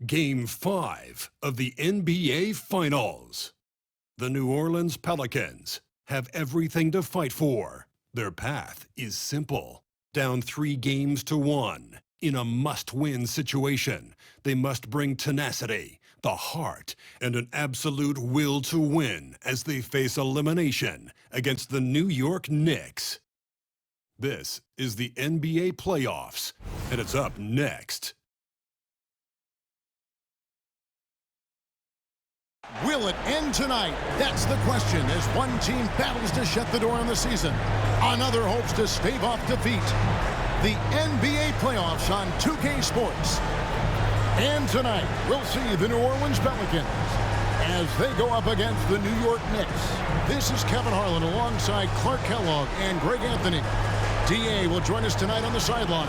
Game 5 of the NBA Finals. The New Orleans Pelicans have everything to fight for. Their path is simple. Down 3-1 in a must-win situation, they must bring tenacity, the heart, and an absolute will to win as they face elimination against the New York Knicks. This is the NBA playoffs, and it's up next. Will it end tonight? That's the question as one team battles to shut the door on the season. Another hopes to stave off defeat. The NBA playoffs on 2K Sports. And tonight, we'll see the New Orleans Pelicans as they go up against the New York Knicks. This is Kevin Harlan alongside Clark Kellogg and Greg Anthony. DA will join us tonight on the sideline.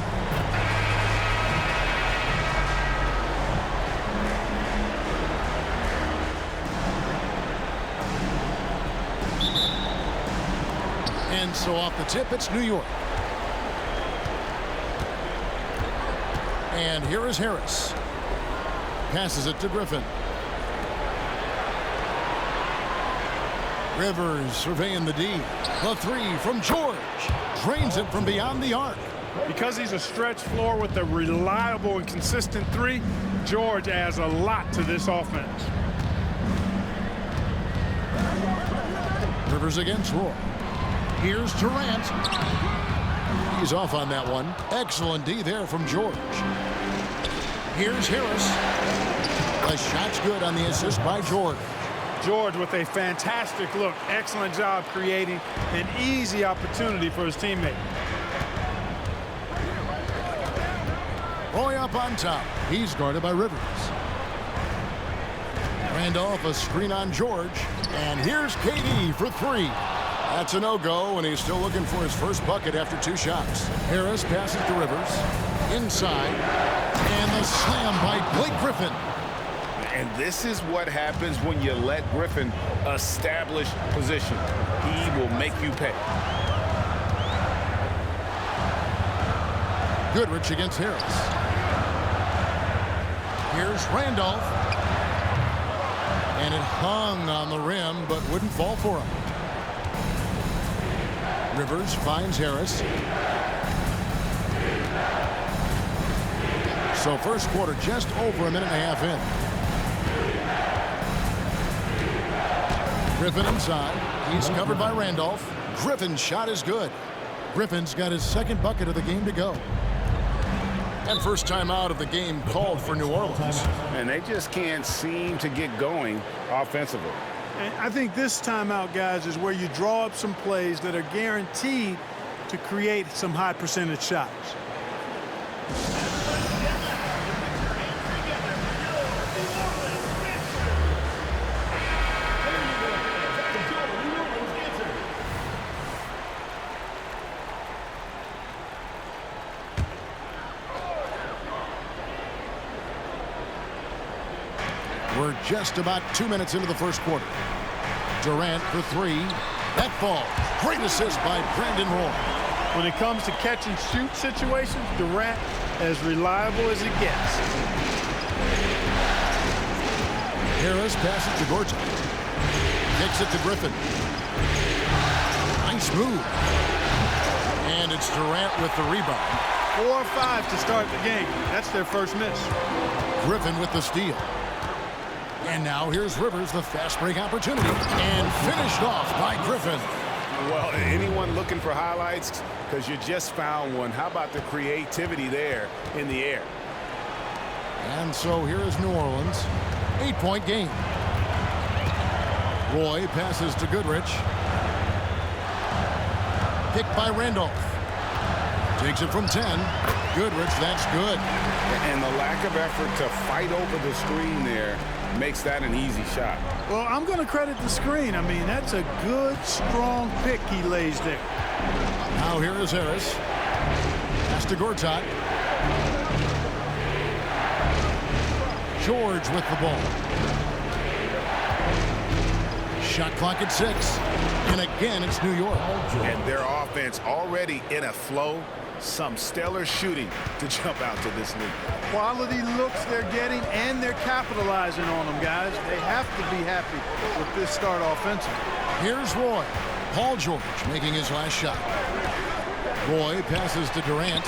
And so off the tip, it's New York. And here is Harris. Passes it to Griffin. Rivers surveying the D. The three from George. Drains it from beyond the arc. Because he's a stretch floor with a reliable and consistent three, George adds a lot to this offense. Rivers against Roy. Here's Durant. He's off on that one. Excellent D there from George. Here's Harris. The shot's good on the assist by George. George with a fantastic look. Excellent job creating an easy opportunity for his teammate. Roy up on top. He's guarded by Rivers. Randolph a screen on George. And here's KD for three. That's a no-go, and he's still looking for his first bucket after 2 shots. Harris passes to Rivers. Inside. And the slam by Blake Griffin. And this is what happens when you let Griffin establish position. He will make you pay. Goodrich against Harris. Here's Randolph. And it hung on the rim, but wouldn't fall for him. Rivers finds Harris. So first quarter just over a minute and a half in. Griffin inside. He's covered by Randolph. Griffin's shot is good. Griffin's got his second bucket of the game to go. And first time out of the game called for New Orleans. And they just can't seem to get going offensively. And I think this timeout, guys, is where you draw up some plays that are guaranteed to create some high percentage shots. We're just about 2 minutes into the first quarter. Durant for three. That falls. Great assist by Brandon Roy. When it comes to catch and shoot situations, Durant as reliable as it gets. Harris passes to Gortat. Kicks it to Griffin. Nice move. And it's Durant with the rebound. 4 or 5 to start the game. That's their first miss. Griffin with the steal. And now here's Rivers, the fast break opportunity. And finished off by Griffin. Well, anyone looking for highlights? Because you just found one. How about the creativity there in the air? And so here is New Orleans. 8-point game. Roy passes to Goodrich. Picked by Randolph. Takes it from 10. Goodrich, that's good. And the lack of effort to fight over the screen there makes that an easy shot. Well, I'm going to credit the screen. I mean, that's a good, strong pick he lays there. Now here is Harris. Pass to Gortat. George with the ball. Shot clock at 6. And again, it's New York. And their offense already in a flow. Some stellar shooting to jump out to this league. Quality looks they're getting, and they're capitalizing on them, guys. They have to be happy with this start offensively. Here's Roy. Paul George making his last shot. Roy passes to Durant.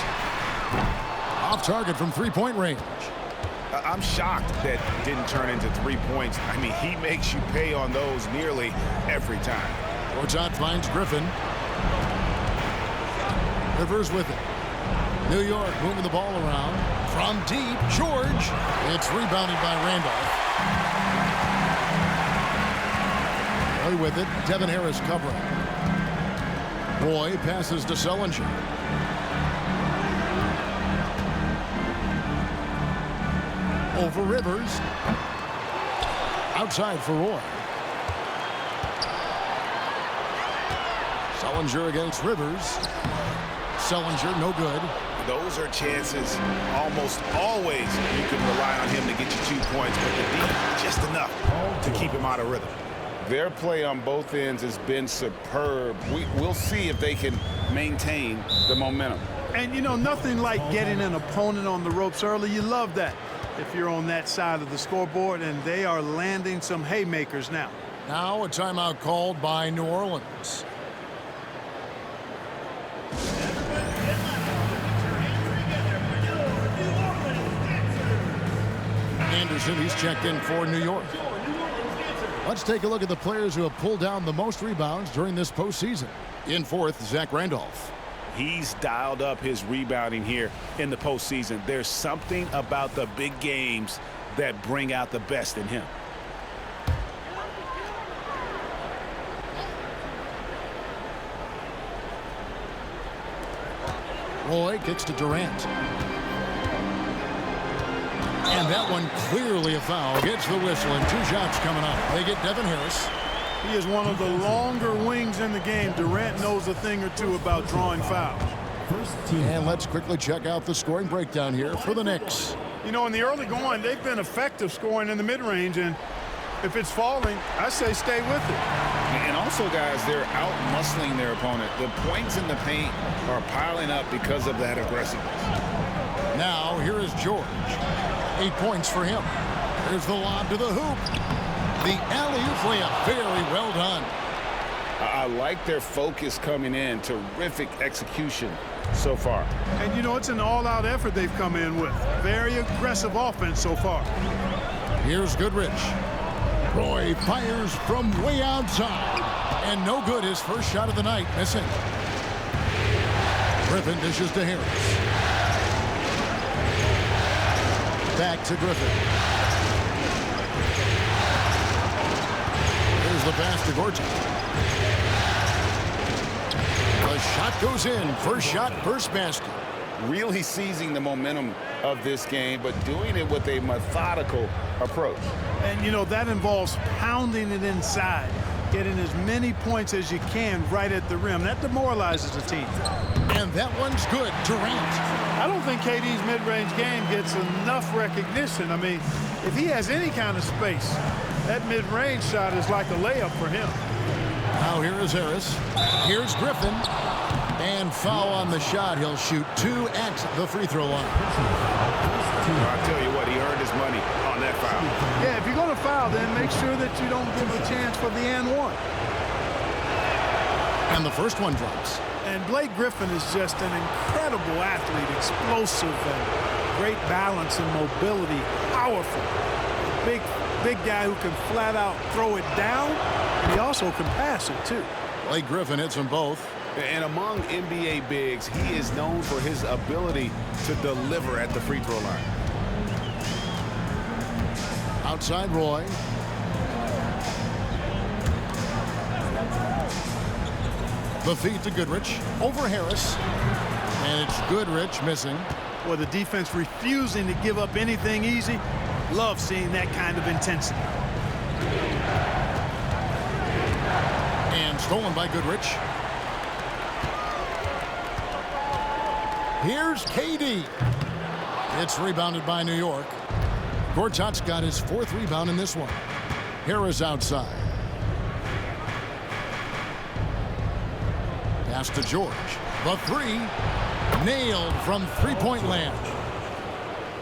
Off target from three-point range. I'm shocked that didn't turn into 3 points. I mean, he makes you pay on those nearly every time. Gortat finds Griffin. Rivers with it. New York moving the ball around. From deep, George. It's rebounded by Randolph. Roy with it. Devin Harris covering. Roy passes to Sullinger. Over Rivers. Outside for Roy. Sullinger against Rivers. Sullinger, no good. Those are chances almost always you can rely on him to get you 2 points, but the D just enough to keep him out of rhythm. Their play on both ends has been superb. We'll see if they can maintain the momentum. And, you know, nothing like getting an opponent on the ropes early. You love that if you're on that side of the scoreboard, and they are landing some haymakers now. Now a timeout called by New Orleans. Anderson, he's checked in for New York. Let's take a look at the players who have pulled down the most rebounds during this postseason. In fourth, Zach Randolph. He's dialed up his rebounding here in the postseason. There's something about the big games that bring out the best in him. Roy kicks to Durant. And that one clearly a foul. Gets the whistle, and 2 shots coming up. They get Devin Harris. He is one of the longer wings in the game. Durant knows a thing or two about drawing fouls. And let's quickly check out the scoring breakdown here for the Knicks. You know, in the early going, they've been effective scoring in the mid-range, and if it's falling, I say stay with it. And also, guys, they're out-muscling their opponent. The points in the paint are piling up because of that aggressiveness. Now, here is George. 8 points for him. There's the lob to the hoop. The alley-oop layup. Very well done. I like their focus coming in. Terrific execution so far. And, you know, it's an all-out effort they've come in with. Very aggressive offense so far. Here's Goodrich. Roy fires from way outside. And no good. His first shot of the night. Missing. Griffin dishes to Harris. Back to Griffin. Here's the pass to Gortat. The shot goes in. First shot, first basket. Really seizing the momentum of this game, but doing it with a methodical approach. And, you know, that involves pounding it inside, getting as many points as you can right at the rim. That demoralizes the team. And that one's good. Durant. I don't think KD's mid-range game gets enough recognition. I mean, if he has any kind of space, that mid-range shot is like a layup for him. Now here is Harris. Here's Griffin. And foul on the shot. He'll shoot 2 at the free throw line. I'll tell you what, he earned his money on that foul. Yeah, if you're going to foul, then make sure that you don't give a chance for the and one. And the first one drops. And Blake Griffin is just an incredible athlete, explosive and great balance and mobility, powerful. Big guy who can flat out throw it down, and he also can pass it too. Blake Griffin hits them both. And among NBA bigs, he is known for his ability to deliver at the free throw line. Outside Roy. The feed to Goodrich. Over Harris. And it's Goodrich missing. Well, the defense refusing to give up anything easy. Love seeing that kind of intensity. And stolen by Goodrich. Here's KD. It's rebounded by New York. Gortat's got his 4th rebound in this one. Harris outside. Pass to George. The 3. Nailed from three-point land.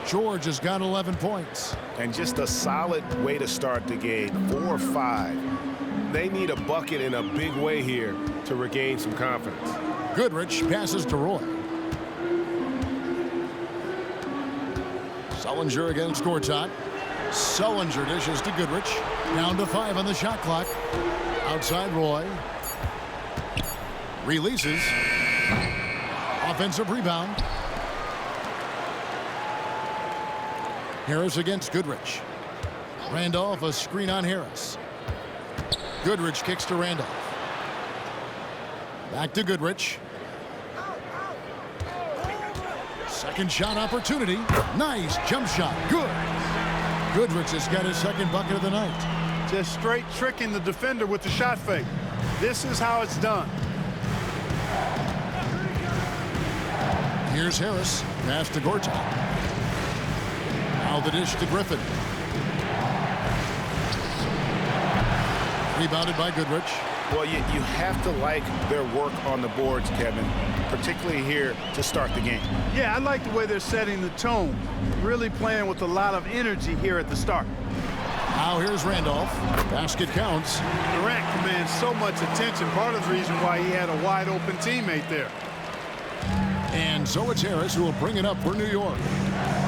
George has got 11 points. And just a solid way to start the game. 4-5. They need a bucket in a big way here to regain some confidence. Goodrich passes to Roy. Sullinger against Gortat. Sullinger dishes to Goodrich. Down to 5 on the shot clock. Outside Roy. Releases. Offensive rebound. Harris against Goodrich. Randolph, a screen on Harris. Goodrich kicks to Randolph. Back to Goodrich. Second shot opportunity. Nice jump shot. Good. Goodrich has got his second bucket of the night. Just straight tricking the defender with the shot fake. This is how it's done. Here's Harris. Pass to Gortat. Now the dish to Griffin. Rebounded by Goodrich. Well, you have to like their work on the boards, Kevin, particularly here to start the game. Yeah, I like the way they're setting the tone. Really playing with a lot of energy here at the start. Now here's Randolph. Basket counts. Durant commands so much attention. Part of the reason why he had a wide open teammate there. And so it's Harris who will bring it up for New York.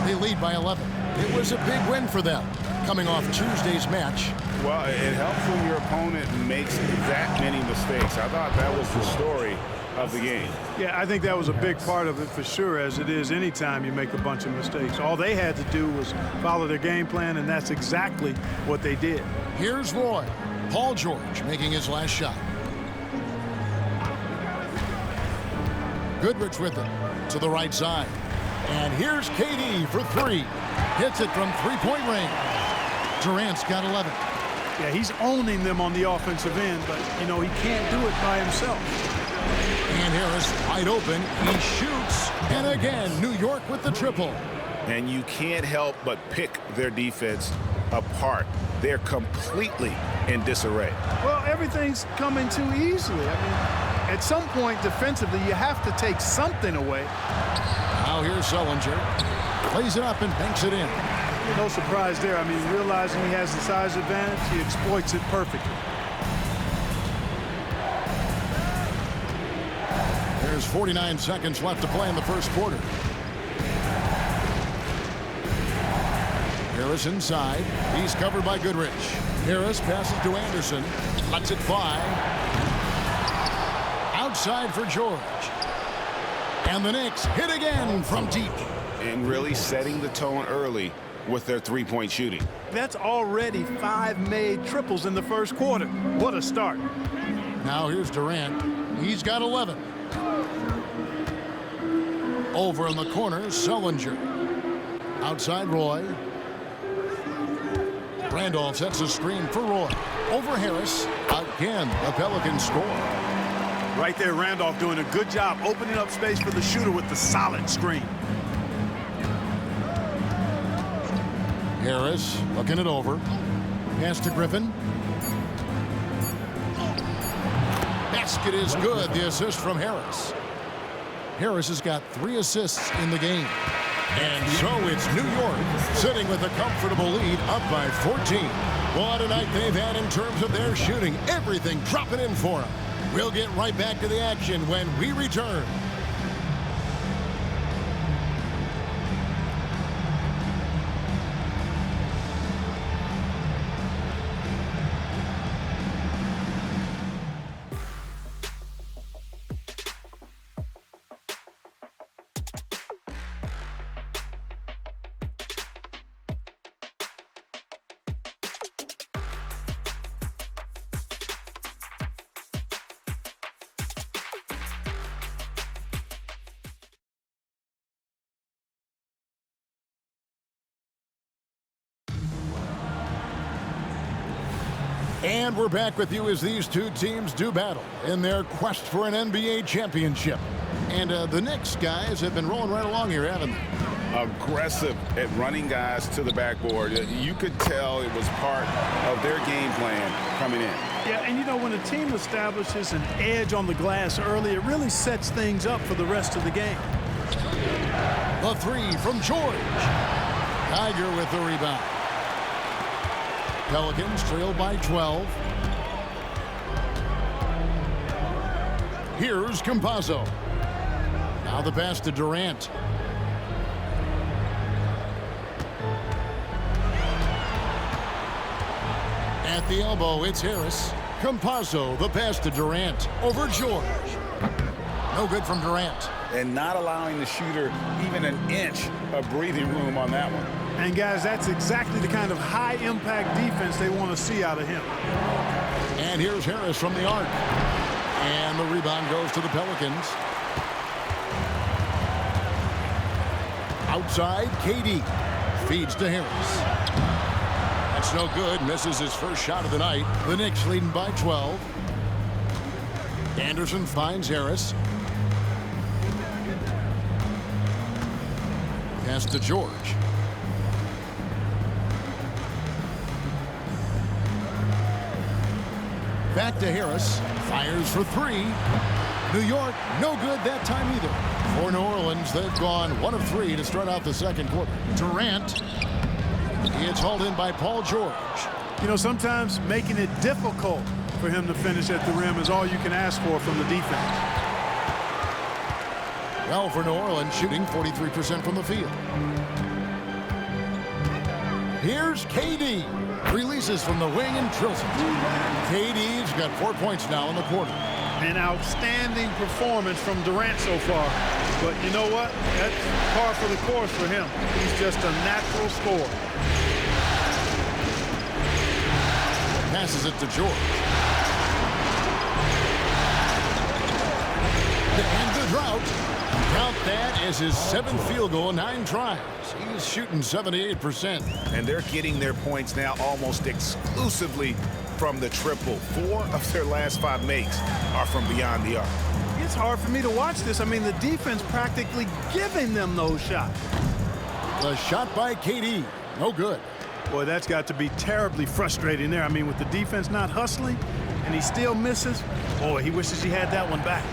They lead by 11. It was a big win for them, coming off Tuesday's match. Well, it helps when your opponent makes that many mistakes. I thought that was the story of the game. Yeah, I think that was a big part of it for sure, as it is anytime you make a bunch of mistakes. All they had to do was follow their game plan, and that's exactly what they did. Here's Roy. Paul George making his last shot. Goodrich with it to the right side. And here's KD for 3. Hits it from three-point range. Durant's got 11. Yeah, he's owning them on the offensive end, but, you know, he can't do it by himself. And Harris wide open. He shoots. And again, New York with the triple. And you can't help but pick their defense apart. They're completely in disarray. Well, everything's coming too easily. I mean, at some point defensively, you have to take something away. Now here's Sullinger. Plays it up and banks it in. No surprise there. I mean, realizing he has the size advantage, he exploits it perfectly. There's 49 seconds left to play in the first quarter. Harris inside. He's covered by Goodrich. Harris passes to Anderson. Lets it fly. Outside for George. And the Knicks hit again from deep. And really setting the tone early with their three-point shooting. That's already 5 made triples in the first quarter. What a start. Now here's Durant. He's got 11. Over in the corner, Sullinger. Outside Roy. Randolph sets a screen for Roy. Over Harris. Again, the Pelicans score. Right there, Randolph doing a good job opening up space for the shooter with the solid screen. Harris looking it over. Pass to Griffin. Basket is good. The assist from Harris. Harris has got 3 assists in the game. And so it's New York sitting with a comfortable lead up by 14. What a night they've had in terms of their shooting. Everything dropping in for them. We'll get right back to the action when we return. And we're back with you as these two teams do battle in their quest for an NBA championship. And the Knicks guys have been rolling right along here, haven't they? Aggressive at running guys to the backboard. You could tell it was part of their game plan coming in. Yeah, and you know, when a team establishes an edge on the glass early, it really sets things up for the rest of the game. The three from George. Tiger with the rebound. Pelicans trail by 12. Here's Campazzo. Now the pass to Durant. At the elbow, it's Harris. Campazzo, the pass to Durant. Over George. No good from Durant. And not allowing the shooter even an inch of breathing room on that one. And, guys, that's exactly the kind of high-impact defense they want to see out of him. And here's Harris from the arc. And the rebound goes to the Pelicans. Outside, KD feeds to Harris. That's no good. Misses his first shot of the night. The Knicks leading by 12. Anderson finds Harris. Pass to George. Back to Harris. Fires for three. New York, no good that time either. For New Orleans, they've gone 1 of 3 to start out the second quarter. Durant. It's hauled in by Paul George. You know, sometimes making it difficult for him to finish at the rim is all you can ask for from the defense. Well, for New Orleans, shooting 43% from the field. Here's KD. Releases from the wing and drills it. KD's got 4 points now in the quarter. An outstanding performance from Durant so far. But you know what? That's par for the course for him. He's just a natural scorer. Passes it to George. To end the drought. Count that as his 7th field goal, 9 tries. He's shooting 78%. And they're getting their points now almost exclusively from the triple. 4 of their last 5 makes are from beyond the arc. It's hard for me to watch this. I mean, the defense practically giving them those shots. The shot by KD. No good. Boy, that's got to be terribly frustrating there. I mean, with the defense not hustling and he still misses, boy, he wishes he had that one back.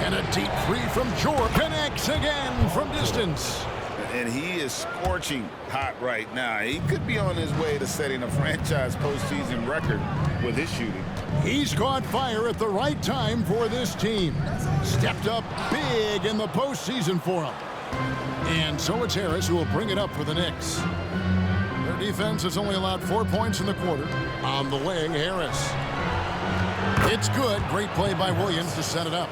And a deep three from George. Connects again from distance. And he is scorching hot right now. He could be on his way to setting a franchise postseason record with his shooting. He's caught fire at the right time for this team. Stepped up big in the postseason for him. And so it's Harris who will bring it up for the Knicks. Their defense has only allowed 4 points in the quarter. On the way, Harris. It's good. Great play by Williams to set it up.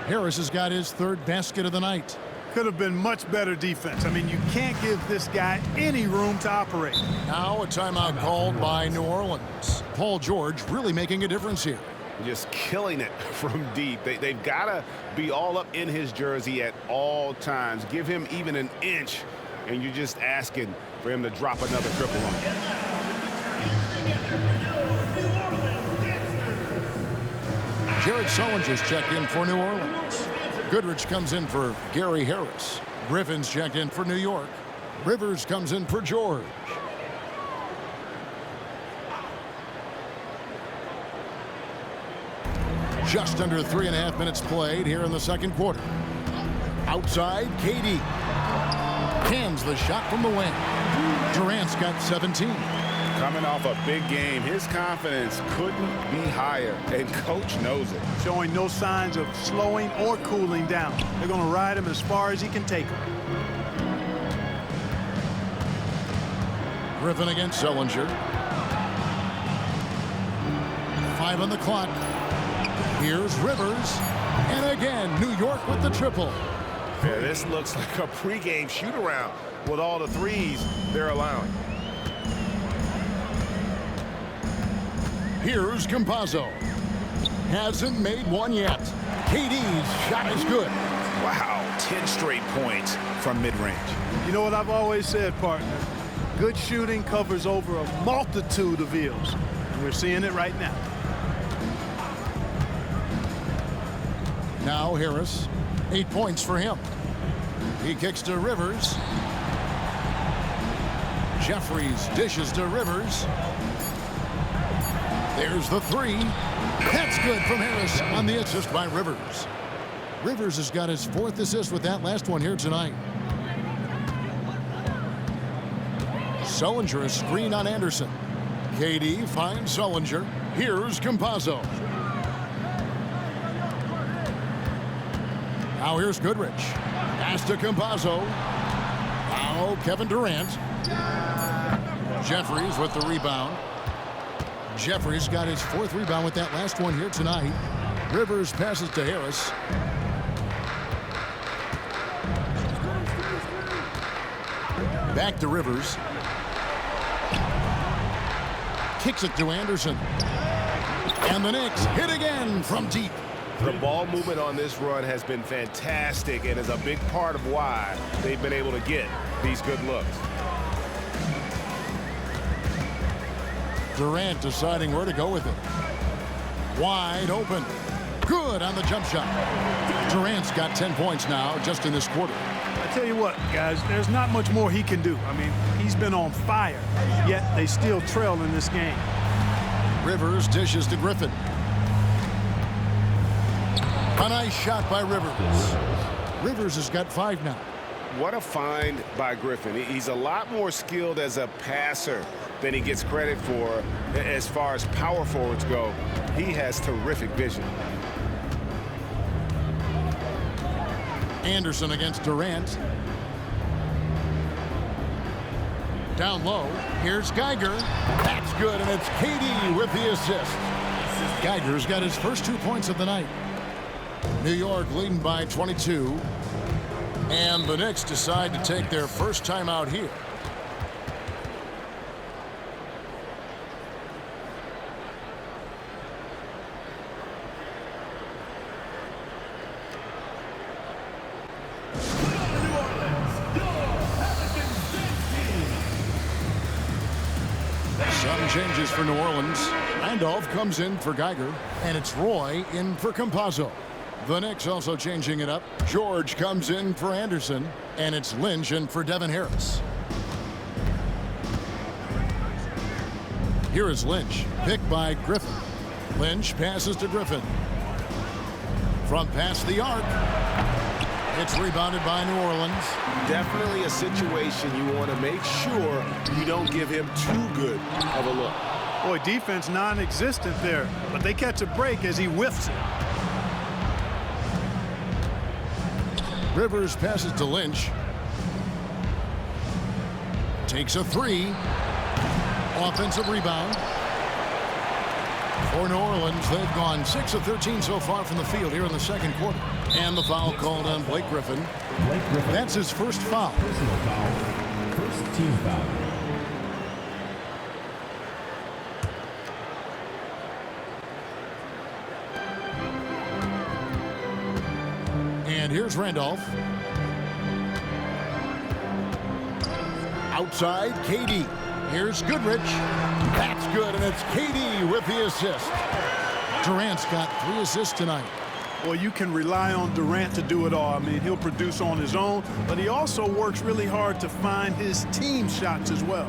Harris has got his 3rd basket of the night. Could have been much better defense. I mean, you can't give this guy any room to operate. Now a timeout called by New Orleans. Paul George really making a difference here. Just killing it from deep. They've got to be all up in his jersey at all times. Give him even an inch, and you're just asking for him to drop another triple on you. Jared Sullinger's checked in for New Orleans. Goodrich comes in for Gary Harris. Griffin's checked in for New York. Rivers comes in for George. Just under 3.5 minutes played here in the second quarter. Outside, KD. Cans the shot from the wing. Durant's got 17. Coming off a big game, his confidence couldn't be higher, and coach knows it. Showing no signs of slowing or cooling down. They're going to ride him as far as he can take him. Griffin against Sullinger. 5 on the clock. Here's Rivers. And again, New York with the triple. Yeah, this looks like a pregame shoot-around with all the threes they're allowing. Here's Campazzo. Hasn't made one yet. KD's shot is good. Wow, 10 straight points from mid-range. You know what I've always said, partner? Good shooting covers over a multitude of ills. And we're seeing it right now. Now Harris. 8 points for him. He kicks to Rivers. Jeffries dishes to Rivers. There's the three. That's good from Harris on the assist by Rivers. Rivers has got his 4th assist with that last one here tonight. Sullinger a screen on Anderson. KD finds Sullinger. Here's Campazzo. Now here's Goodrich. Pass to Campazzo. Now Kevin Durant. Jeffries with the rebound. Jeffries got his 4th rebound with that last one here tonight. Rivers passes to Harris. Back to Rivers. Kicks it to Anderson. And the Knicks hit again from deep. The ball movement on this run has been fantastic and is a big part of why they've been able to get these good looks. Durant deciding where to go with it. Wide open. Good on the jump shot. Durant's got 10 points now just in this quarter. I tell you what, guys, there's not much more he can do. I mean, he's been on fire, yet they still trail in this game. Rivers dishes to Griffin. A nice shot by Rivers. Rivers has got 5 now. What a find by Griffin. He's a lot more skilled as a passer than he gets credit for as far as power forwards go. He has terrific vision. Anderson against Durant. Down low. Here's Geiger. That's good, and it's KD with the assist. Geiger's got his first 2 points of the night. New York leading by 22. And the Knicks decide to take their first time out here. Some changes for New Orleans. Randolph comes in for Geiger, and it's Roy in for Campazzo. The Knicks also changing it up. George comes in for Anderson, and it's Lynch in for Devin Harris. Here is Lynch, picked by Griffin. Lynch passes to Griffin. From past the arc. It's rebounded by New Orleans. Definitely a situation you want to make sure you don't give him too good of a look. Boy, defense non-existent there, but they catch a break as he whiffs it. Rivers passes to Lynch. Takes a 3. Offensive rebound. For New Orleans, they've gone 6 of 13 so far from the field here in the second quarter. And the foul called on Blake Griffin. That's his first foul. Personal foul. First team foul. And here's Randolph. Outside, KD. Here's Goodrich. That's good, and it's KD with the assist. Durant's got 3 assists tonight. Well, you can rely on Durant to do it all. I mean, he'll produce on his own, but he also works really hard to find his team shots as well.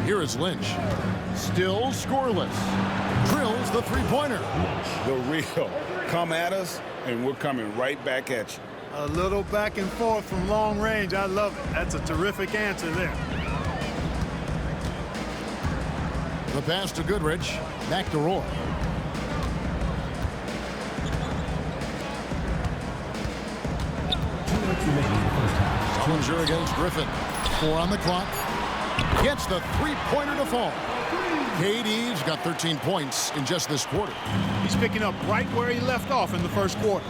Here is Lynch. Still scoreless. Drills the 3-pointer. The real. Come at us, and we're coming right back at you. A little back and forth from long range. I love it. That's a terrific answer there. The pass to Goodrich. Back to Roy. Sullinger against Griffin. 4 on the clock. Gets the 3-pointer to fall. KD's got 13 points in just this quarter. He's picking up right where he left off in the first quarter.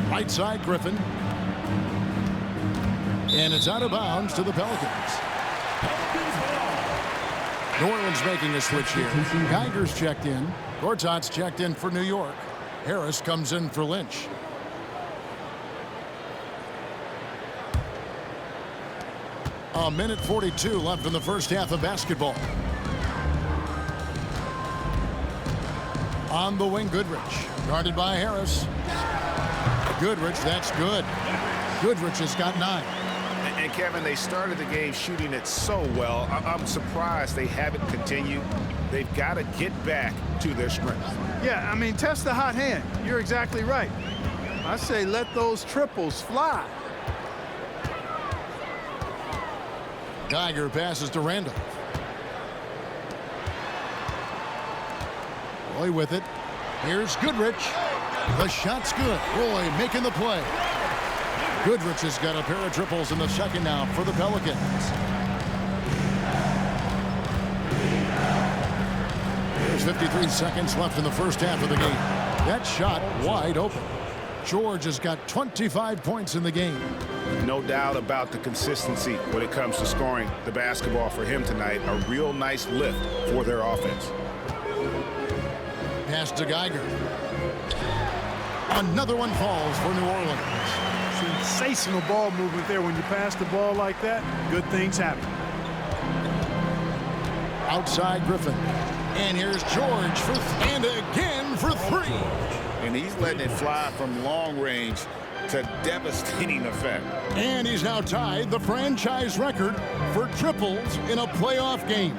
Right side, Griffin. And it's out of bounds to the Pelicans. New Orleans making a switch here. Geiger's checked in. Gortat's checked in for New York. Harris comes in for Lynch. A minute 42 left in the first half of basketball. On the wing, Goodrich. Guarded by Harris. Goodrich, that's good. Goodrich has got 9. And Kevin, they started the game shooting it so well. I'm surprised they haven't continued. They've got to get back to their strength. Yeah, I mean, test the hot hand. You're exactly right. I say let those triples fly. Geiger passes to Randall. Roy with it. Here's Goodrich. The shot's good. Roy making the play. Goodrich has got a pair of triples in the second now for the Pelicans. There's 53 seconds left in the first half of the game. That shot wide open. George has got 25 points in the game. No doubt about the consistency when it comes to scoring the basketball for him tonight. A real nice lift for their offense. Pass to Geiger. Another one falls for New Orleans. Sensational ball movement there. When you pass the ball like that, good things happen. Outside Griffin. And here's George and again for three. And he's letting it fly from long range to devastating effect. And he's now tied the franchise record for triples in a playoff game.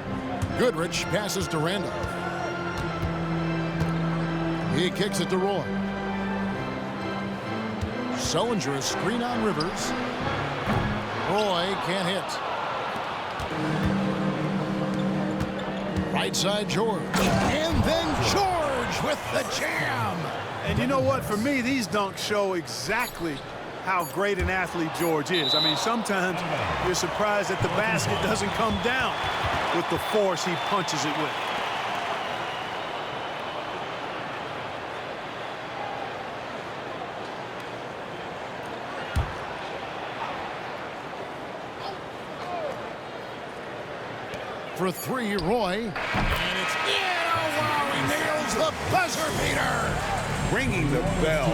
Goodrich passes to Randall. He kicks it to Roy. Sullinger, a screen on Rivers. Roy can't hit. Right side George. And then George with the jam. And you know what? For me, these dunks show exactly how great an athlete George is. I mean, sometimes you're surprised that the basket doesn't come down with the force he punches it with. For three, Roy. And it's in. Oh, wow, he nails the buzzer beater. Ringing the bell.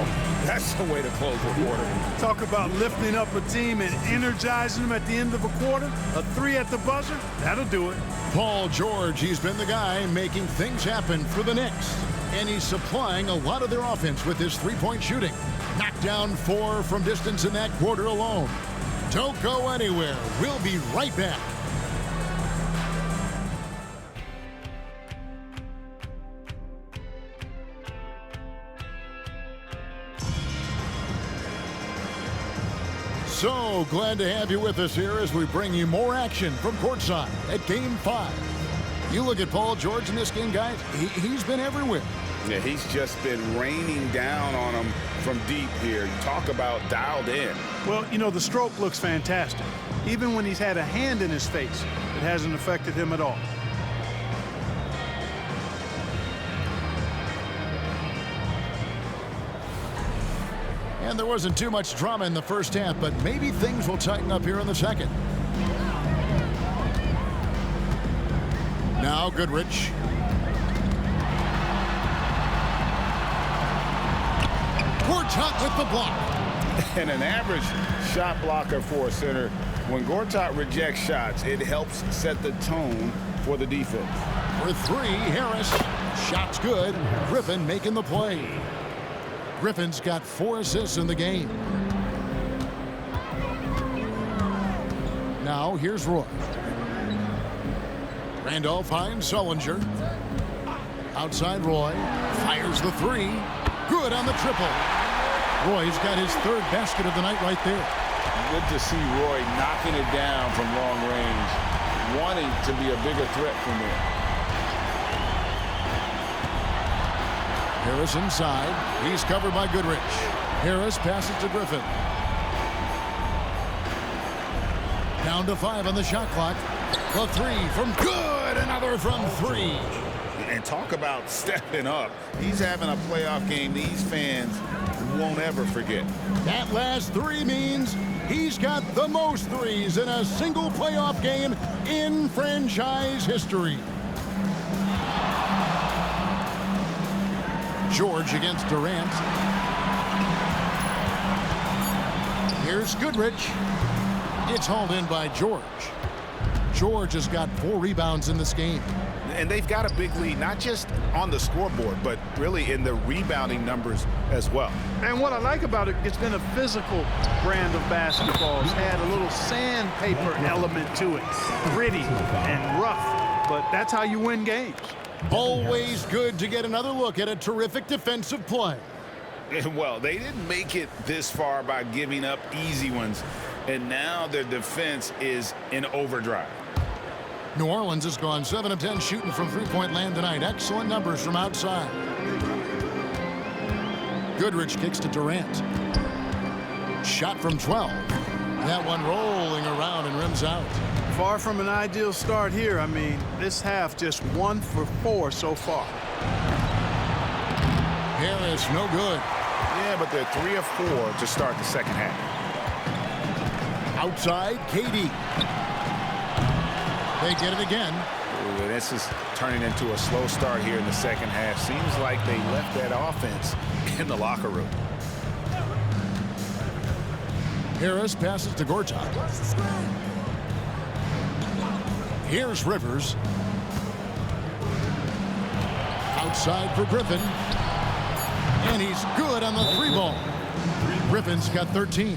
That's the way to close a quarter. Talk about lifting up a team and energizing them at the end of a quarter. A three at the buzzer, that'll do it. Paul George, he's been the guy making things happen for the Knicks. And he's supplying a lot of their offense with his three-point shooting. Knocked down 4 from distance in that quarter alone. Don't go anywhere. We'll be right back. So glad to have you with us here as we bring you more action from courtside at Game 5. You look at Paul George in this game, guys, he's been everywhere. Yeah, he's just been raining down on them from deep here. You talk about dialed in. Well, you know, the stroke looks fantastic. Even when he's had a hand in his face, it hasn't affected him at all. And there wasn't too much drama in the first half, but maybe things will tighten up here in the second. Now Goodrich. Gortat with the block. And an average shot blocker for a center, when Gortat rejects shots, it helps set the tone for the defense. For three, Harris. Shot's good. Griffin making the play. Griffin's got 4 assists in the game. Now here's Roy. Randolph finds Sullinger. Outside Roy. Fires the three. Good on the triple. Roy's got his 3rd basket of the night right there. Good to see Roy knocking it down from long range, wanting to be a bigger threat from there. Harris inside. He's covered by Goodrich. Harris passes to Griffin. Down to 5 on the shot clock. The three from good. Another from 3. And talk about stepping up. He's having a playoff game these fans won't ever forget. That last 3 means he's got the most threes in a single playoff game in franchise history. George against Durant. Here's Goodrich. It's hauled in by George. George has got 4 rebounds in this game. And they've got a big lead, not just on the scoreboard, but really in the rebounding numbers as well. And what I like about it, it's been a physical brand of basketball. It's had a little sandpaper element to it. Gritty and rough, but that's how you win games. Always good to get another look at a terrific defensive play. Well, they didn't make it this far by giving up easy ones. And now their defense is in overdrive. New Orleans has gone 7 of 10 shooting from three-point land tonight. Excellent numbers from outside. Goodrich kicks to Durant. Shot from 12. That one rolling around and rims out. Far from an ideal start here. I mean, this half just 1 for 4 so far. Harris, no good. Yeah, but they're 3 of 4 to start the second half. Outside, KD. They get it again. Ooh, this is turning into a slow start here in the second half. Seems like they left that offense in the locker room. Harris passes to Gortat. Here's Rivers. Outside for Griffin. And he's good on the 3-ball. Griffin's got 13.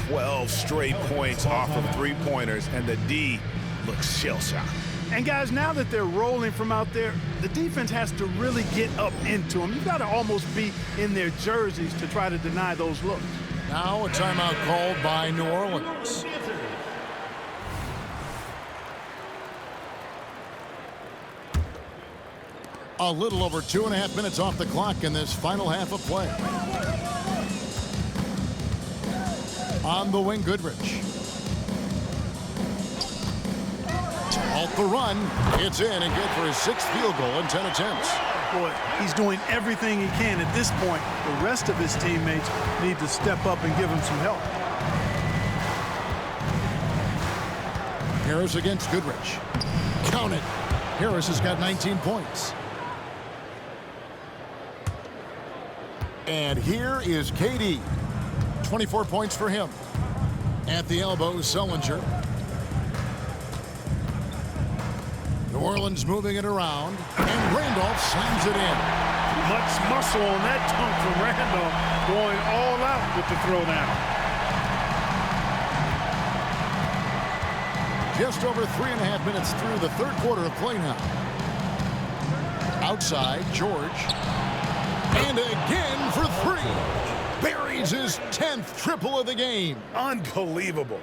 12 straight points off of 3-pointers, and the D looks shell-shocked. And guys, now that they're rolling from out there, the defense has to really get up into them. You've got to almost be in their jerseys to try to deny those looks. Now a timeout called by New Orleans. A little over 2.5 minutes off the clock in this final half of play. On the wing, Goodrich. To halt the run. It's in and good for his 6th field goal in 10 attempts. Boy, he's doing everything he can at this point. The rest of his teammates need to step up and give him some help. Harris against Goodrich. Count it. Harris has got 19 points. And here is KD. 24 points for him. At the elbow, Sullinger. New Orleans moving it around. And Randolph slams it in. Much muscle on that dunk from Randolph, going all out with the throwdown. Just over 3.5 minutes through the third quarter of play now. Outside, George. And again for 3. Buries his 10th triple of the game. Unbelievable.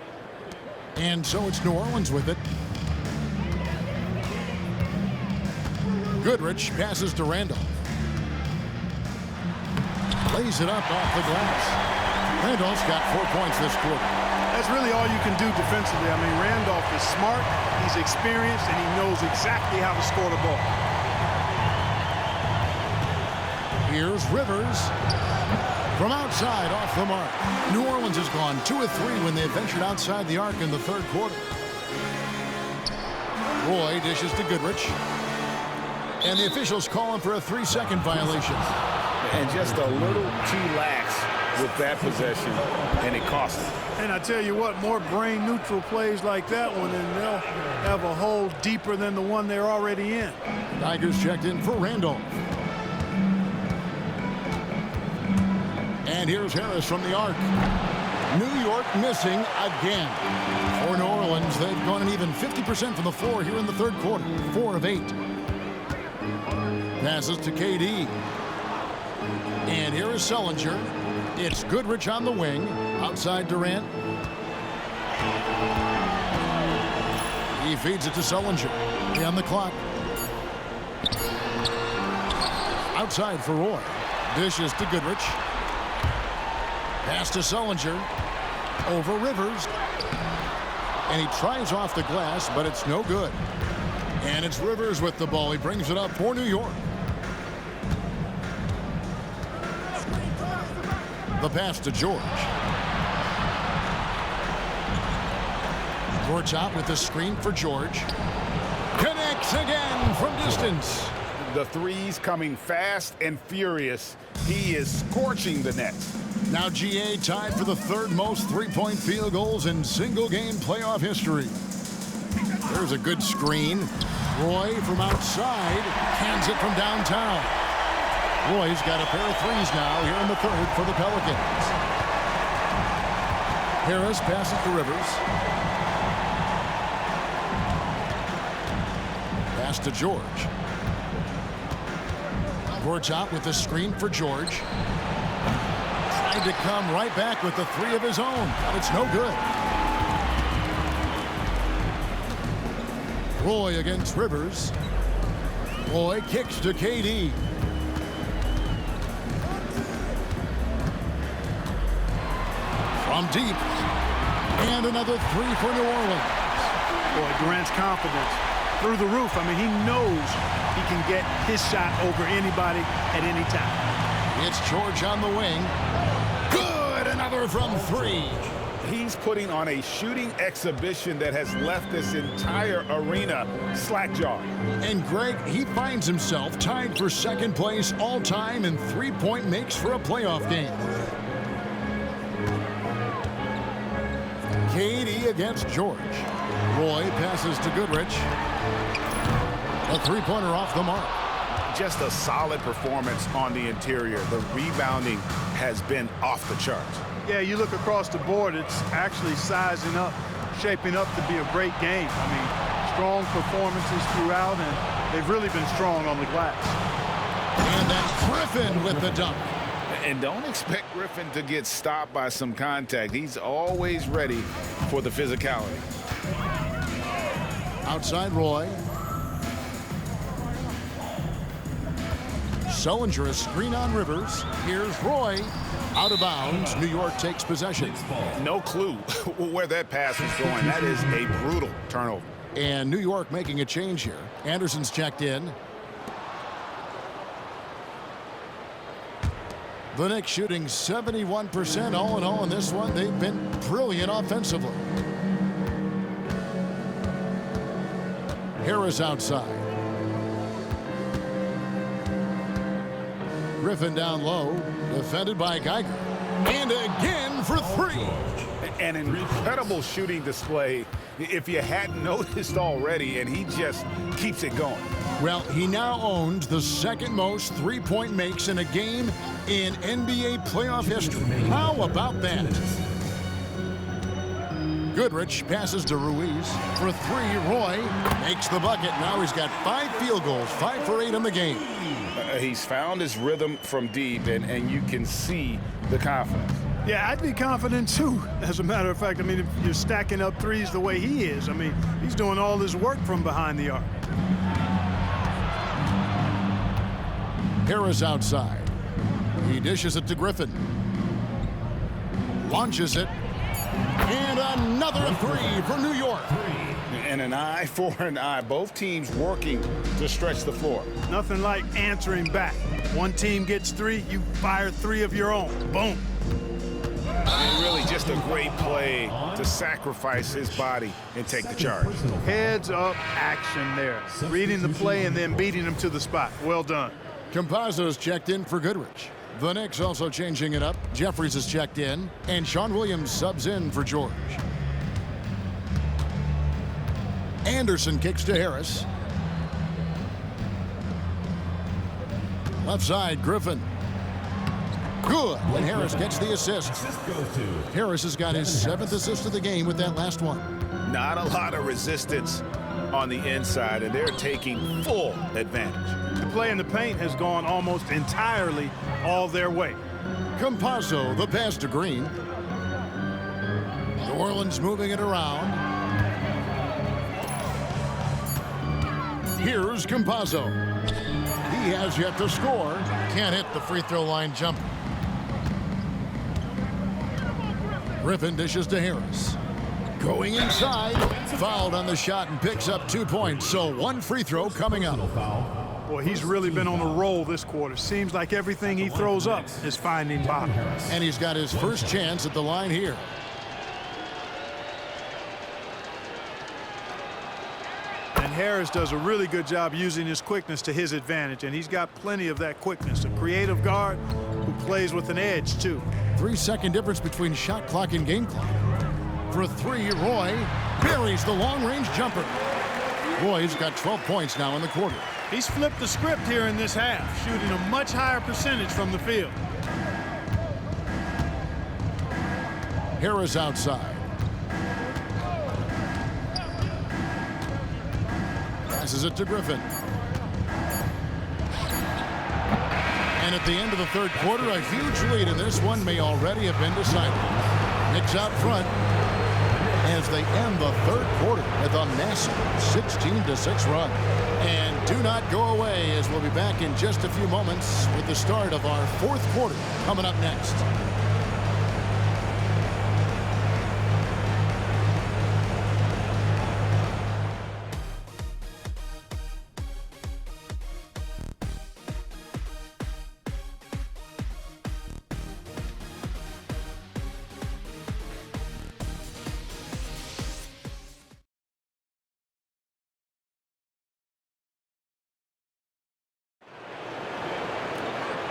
And so it's New Orleans with it. Goodrich passes to Randolph. Lays it up off the glass. Randolph's got 4 points this quarter. That's really all you can do defensively. I mean, Randolph is smart, he's experienced, and he knows exactly how to score the ball. Here's Rivers. From outside, off the mark. New Orleans has gone 2 of 3 when they ventured outside the arc in the third quarter. Roy dishes to Goodrich. And the officials calling for a 3-second violation. And just a little too lax with that possession, and it cost them. And I tell you what, more brain-neutral plays like that one, and they'll have a hole deeper than the one they're already in. Tigers checked in for Randolph. And here's Harris from the arc. New York missing again. For New Orleans, they've gone an even 50% from the floor here in the third quarter. 4 of 8. Passes to KD. And here is Sullinger. It's Goodrich on the wing. Outside Durant. He feeds it to Sullinger. On the clock. Outside for Roy. Dishes to Goodrich. Pass to Sullinger. Over Rivers. And he tries off the glass, but it's no good. And it's Rivers with the ball. He brings it up for New York. The pass to George. Gortat with the screen for George. Connects again from distance. The threes coming fast and furious. He is scorching the Nets. Now GA tied for the 3rd most three-point field goals in single-game playoff history. There's a good screen. Roy from outside hands it from downtown. Roy's got a pair of threes now here in the 3rd for the Pelicans. Harris passes to Rivers. Pass to George. Gortat with the screen for George. Tried to come right back with the 3 of his own, but it's no good. Roy against Rivers. Roy kicks to KD. From deep. And another three for New Orleans. Boy, Durant's confidence through the roof. I mean, he knows he can get his shot over anybody at any time. It's George on the wing. Good! Another from three. He's putting on a shooting exhibition that has left this entire arena slack-jawed. And Greg, he finds himself tied for second place all-time in three-point makes for a playoff game. KD against George. Roy passes to Goodrich. A three-pointer off the mark. Just a solid performance on the interior. The rebounding has been off the charts. Yeah, you look across the board, it's actually sizing up, shaping up to be a great game. I mean, strong performances throughout, and they've really been strong on the glass. And then Griffin with the dunk. And don't expect Griffin to get stopped by some contact. He's always ready for the physicality. Outside Roy. Sullinger, a screen on Rivers. Here's Roy. Out of bounds. New York takes possession. No clue where that pass was going. That is a brutal turnover. And New York making a change here. Anderson's checked in. The Knicks shooting 71% all in all in this one. They've been brilliant offensively. Harris outside. Griffin down low, defended by Geiger. And again for three. An incredible shooting display if you hadn't noticed already, and he just keeps it going. Well, he now owns the second most three-point makes in a game in NBA playoff history. How about that? Goodrich passes to Ruiz. For three, Roy makes the bucket. Now he's got 5 field goals, 5 for 8 in the game. He's found his rhythm from deep, and you can see the confidence. Yeah, I'd be confident too. As a matter of fact, I mean, if you're stacking up threes the way he is, I mean, he's doing all his work from behind the arc. Harris outside. He dishes it to Griffin. Launches it. And another three for New York. And an eye for an eye. Both teams working to stretch the floor. Nothing like answering back. One team gets 3, you fire 3 of your own. Boom. And really just a great play to sacrifice his body and take the charge. Heads up action there. Reading the play and then beating him to the spot. Well done. Campazzo's checked in for Goodrich. The Knicks also changing it up. Jeffries is checked in, and Sean Williams subs in for George. Anderson kicks to Harris. Left side, Griffin. Good, and Harris gets the assist. Harris has got his 7th assist of the game with that last one. Not a lot of resistance on the inside, and they're taking full advantage. The play in the paint has gone almost entirely all their way. Campazzo, the pass to Green. New Orleans moving it around. Here's Campazzo. He has yet to score. Can't hit the free throw line jumper. Griffin dishes to Harris. Going inside. Fouled on the shot and picks up 2 points. So 1 free throw coming up. Boy, he's really been on a roll this quarter. Seems like everything he throws up is finding bottom. And he's got his first chance at the line here. And Harris does a really good job using his quickness to his advantage, and he's got plenty of that quickness. A creative guard who plays with an edge, too. 3-second difference between shot clock and game clock. For 3, Roy buries the long-range jumper. Roy's got 12 points now in the quarter. He's flipped the script here in this half, shooting a much higher percentage from the field. Harris outside. Passes it to Griffin. And at the end of the third quarter, a huge lead in this one may already have been decided. Knicks out front. as they end the third quarter with a massive 16-6 run. And do not go away, as we'll be back in just a few moments with the start of our fourth quarter coming up next.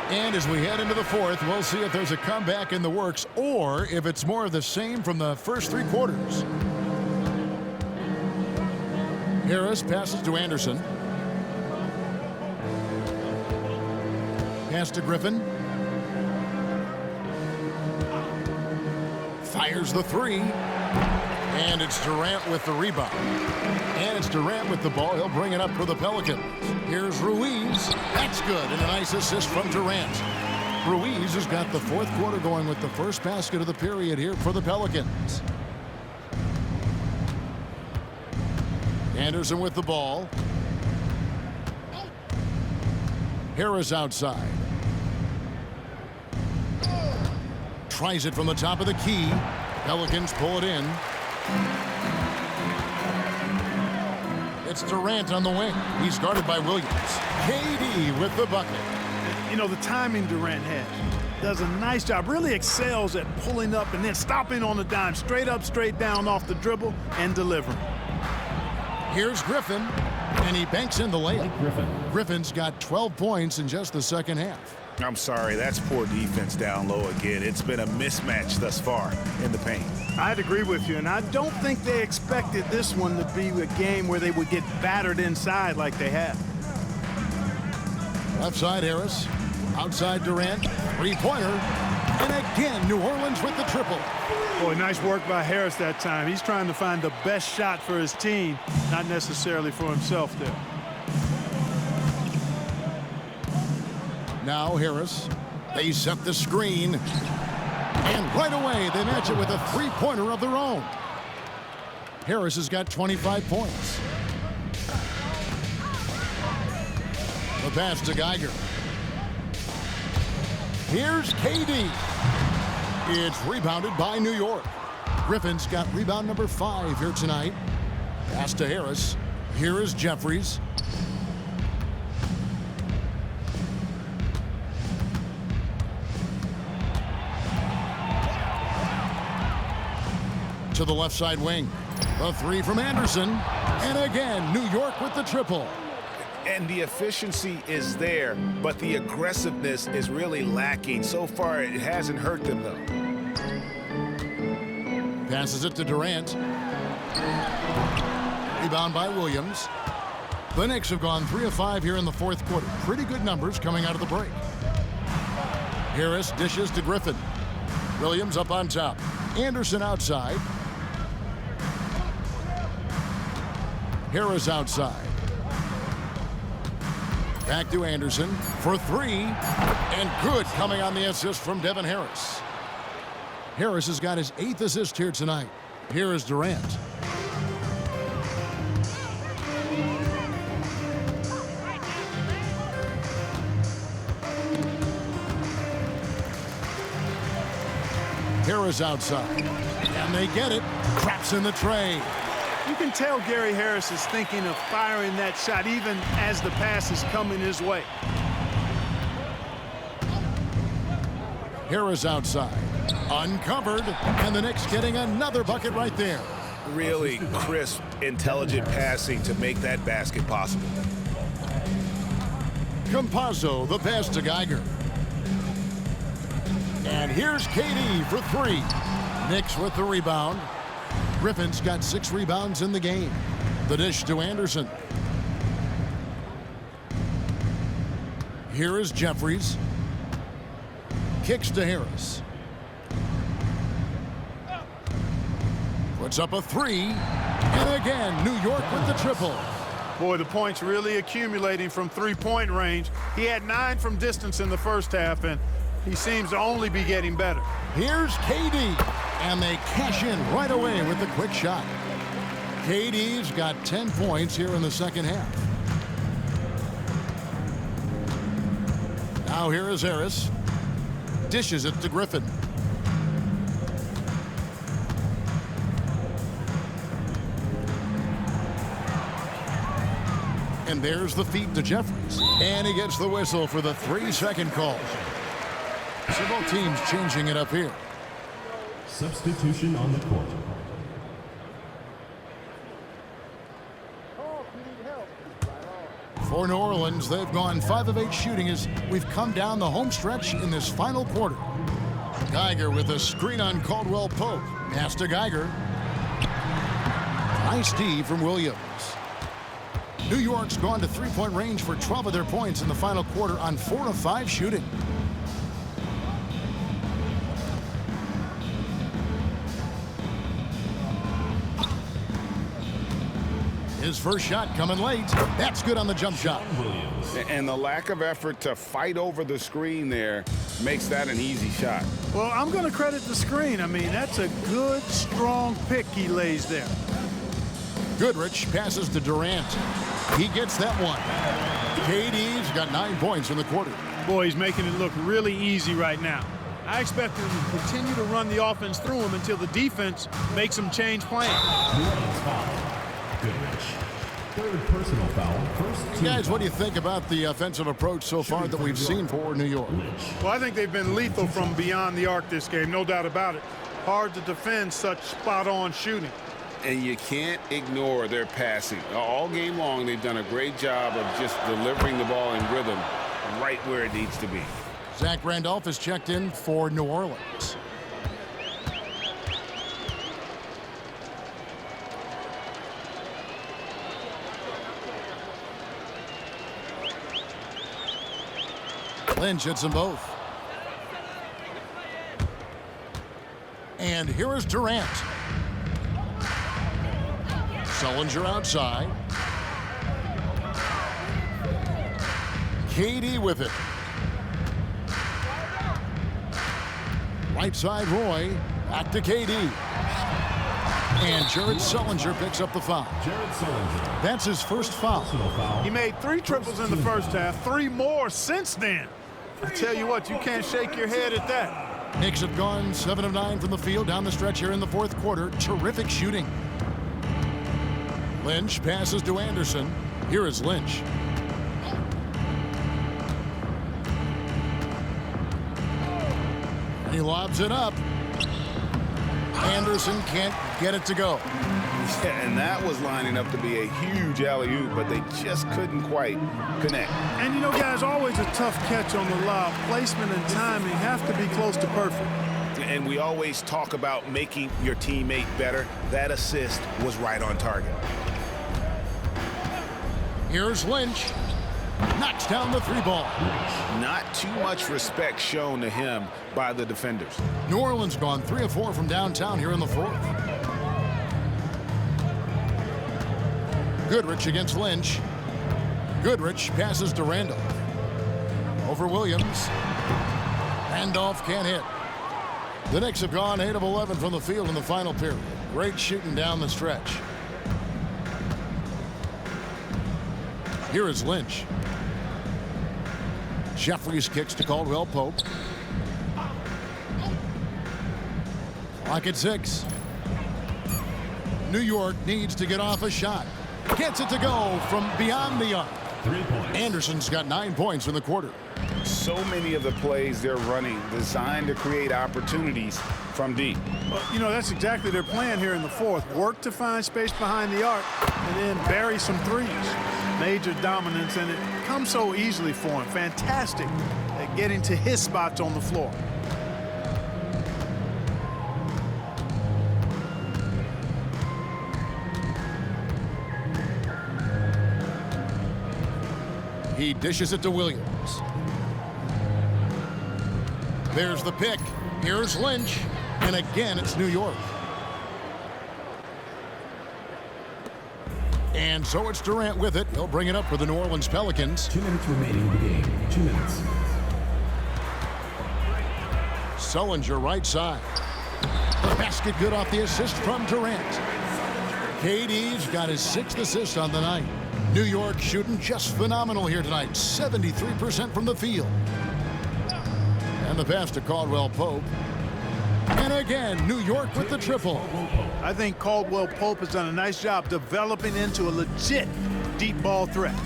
And as we head into the fourth, we'll see if there's a comeback in the works or if it's more of the same from the first three quarters. Harris passes to Anderson. Pass to Griffin. Fires the three. And it's Durant with the rebound. And it's Durant with the ball. He'll bring it up for the Pelicans. Here's Ruiz. That's good. And a nice assist from Durant. Ruiz has got the fourth quarter going with the first basket of the period here for the Pelicans. Anderson with the ball. Harris outside. Tries it from the top of the key. Pelicans pull it in. It's Durant on the wing. He's guarded by Williams. KD with the bucket. You know, the timing Durant has. Does a nice job. Really excels at pulling up and then stopping on the dime. Straight up, straight down off the dribble and delivering. Here's Griffin. And he banks in the layup. Griffin. Griffin's got 12 points in just the second half. I'm sorry, that's poor defense down low again. It's been a mismatch thus far in the paint. I'd agree with you, and I don't think they expected this one to be a game where they would get battered inside like they have. Left side Harris. Outside Durant. Three-pointer. And again, New Orleans with the triple. Boy, nice work by Harris that time. He's trying to find the best shot for his team, not necessarily for himself there. Now Harris. They set the screen. And right away, they match it with a three-pointer of their own. Harris has got 25 points. The pass to Geiger. Here's KD. It's rebounded by New York. Griffin's got rebound number 5 here tonight. Pass to Harris. Here is Jeffries. To the left side wing. The three from Anderson. And again, New York with the triple. And the efficiency is there, but the aggressiveness is really lacking. So far, it hasn't hurt them, though. Passes it to Durant. Rebound by Williams. The Knicks have gone 3 of 5 here in the fourth quarter. Pretty good numbers coming out of the break. Harris dishes to Griffin. Williams up on top. Anderson outside. Harris outside. Back to Anderson for 3. And good coming on the assist from Devin Harris. Harris has got his 8th assist here tonight. Here is Durant. Harris outside. And they get it. Traps in the tray. You can tell Gary Harris is thinking of firing that shot even as the pass is coming his way. Harris outside. Uncovered. And the Knicks getting another bucket right there. Really crisp, intelligent passing to make that basket possible. Campazzo, the pass to Geiger. And here's KD for 3. Knicks with the rebound. Griffin's got 6 rebounds in the game. The dish to Anderson. Here is Jeffries. Kicks to Harris. Puts up a 3. And again, New York with the triple. Boy, the points really accumulating from three-point range. He had 9 from distance in the first half, and he seems to only be getting better. Here's KD. And they cash in right away with the quick shot. KD's got 10 points here in the second half. Now here is Harris. Dishes it to Griffin. And there's the feed to Jeffries. And he gets the whistle for the 3-second call. So both teams changing it up here. Substitution on the court. For New Orleans, they've gone 5 of 8 shooting as we've come down the home stretch in this final quarter. Geiger with a screen on Caldwell Pope. Pass to Geiger. Nice D from Williams. New York's gone to three-point range for 12 of their points in the final quarter on 4 of 5 shooting. His first shot coming late. That's good on the jump shot. And the lack of effort to fight over the screen there makes that an easy shot. Well, I'm going to credit the screen. I mean, that's a good, strong pick he lays there. Goodrich passes to Durant. He gets that one. KD's got 9 points in the quarter. Boy, he's making it look really easy right now. I expect him to continue to run the offense through him until the defense makes him change plans. Goodrich. Third personal foul. First team Guys, what do you foul. think about the offensive approach so far that we've seen for New York? Well, I think they've been lethal from beyond the arc this game, no doubt about it. Hard to defend such spot-on shooting. And you can't ignore their passing. All game long, they've done a great job of just delivering the ball in rhythm right where it needs to be. Zach Randolph is checked in for New Orleans. Lynch hits them both. And here is Durant. Sullinger outside. KD with it. Right side Roy. Back to KD. And Jared Sullinger picks up the foul. Jared Sullinger. That's his first foul. Personal foul. He made 3 triples in the first half, 3 more since then. I tell you what, you can't shake your head at that. Knicks have gone 7 of 9 from the field down the stretch here in the fourth quarter. Terrific shooting. Lynch passes to Anderson. Here is Lynch. He lobs it up. Anderson can't get it to go. Yeah, and that was lining up to be a huge alley-oop, but they just couldn't quite connect. And you know, guys, always a tough catch on the lob. Placement and timing have to be close to perfect. And we always talk about making your teammate better. That assist was right on target. Here's Lynch. Knocks down the 3-ball. Not too much respect shown to him by the defenders. New Orleans gone 3 of 4 from downtown here in the fourth. Goodrich against Lynch. Goodrich passes to Randolph. Over Williams. Randolph can't hit. The Knicks have gone 8 of 11 from the field in the final period. Great shooting down the stretch. Here is Lynch. Jeffries kicks to Caldwell Pope. Clock at 6. New York needs to get off a shot. Gets it to go from beyond the arc. 3 points. Anderson's got 9 points in the quarter. So many of the plays they're running designed to create opportunities from deep. Well, you know, that's exactly their plan here in the fourth. Work to find space behind the arc and then bury some threes. Major dominance, and it comes so easily for him. Fantastic at getting to his spots on the floor. He dishes it to Williams. There's the pick. Here's Lynch. And again, it's New York. And so it's Durant with it. He'll bring it up for the New Orleans Pelicans. 2 minutes remaining in the game. 2 minutes. Sullinger right side. The pass basket good off the assist from Durant. KD's got his 6th assist on the night. New York shooting just phenomenal here tonight. 73% from the field. And the pass to Caldwell Pope. And again, New York with the triple. I think Caldwell Pope has done a nice job developing into a legit deep ball threat.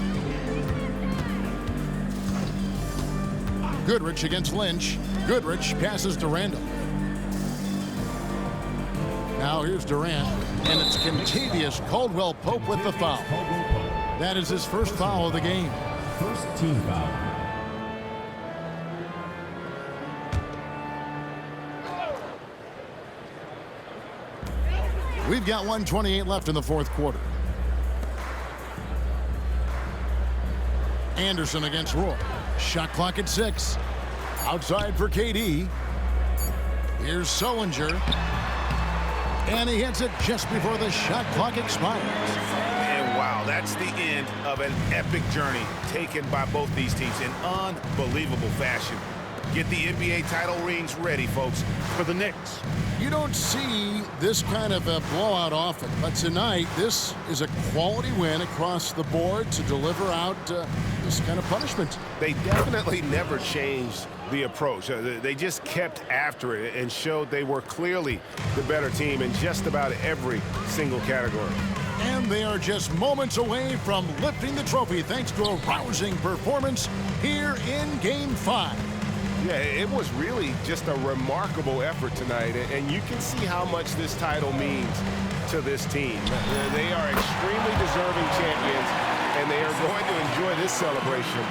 Goodrich against Lynch. Goodrich passes to Randall. Now here's Durant, and it's contagious. Caldwell Pope with the foul. That is his first foul of the game. First team foul. We've got 1:28 left in the fourth quarter. Anderson against Roy. Shot clock at 6. Outside for KD. Here's Sullinger. And he hits it just before the shot clock expires. And wow, that's the end of an epic journey taken by both these teams in unbelievable fashion. Get the NBA title rings ready, folks, for the Knicks. You don't see this kind of a blowout often, but tonight this is a quality win across the board to deliver out this kind of punishment. They definitely never changed the approach. They just kept after it and showed they were clearly the better team in just about every single category. And they are just moments away from lifting the trophy thanks to a rousing performance here in Game 5. Yeah, it was really just a remarkable effort tonight, and you can see how much this title means to this team. They are extremely deserving champions, and they are going to enjoy this celebration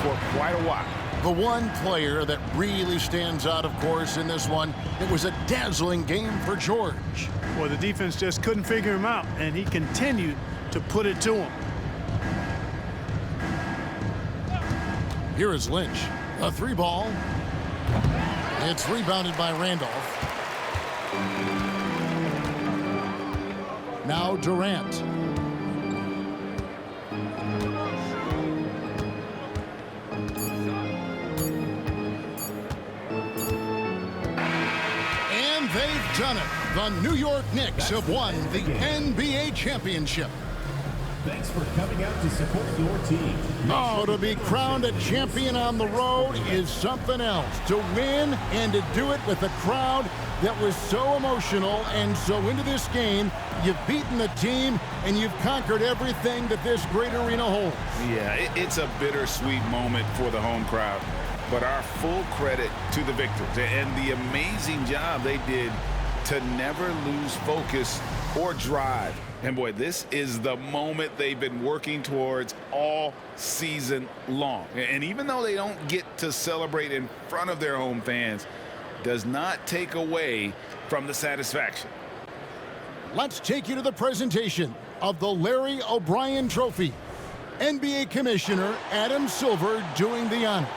for quite a while. The one player that really stands out, of course, in this one, it was a dazzling game for George. Well, the defense just couldn't figure him out, and he continued to put it to him. Here is Lynch. A 3-ball. It's rebounded by Randolph. Now Durant. And they've done it. The New York Knicks have won the NBA championship. Thanks for coming out to support your team. Oh, to be crowned a champion on the road is something else. To win and to do it with a crowd that was so emotional and so into this game, you've beaten the team and you've conquered everything that this great arena holds. Yeah, it's a bittersweet moment for the home crowd, but our full credit to the victors and the amazing job they did to never lose focus or drive. And boy, this is the moment they've been working towards all season long. And even though they don't get to celebrate in front of their home fans, does not take away from the satisfaction. Let's take you to the presentation of the Larry O'Brien Trophy. NBA Commissioner Adam Silver doing the honors.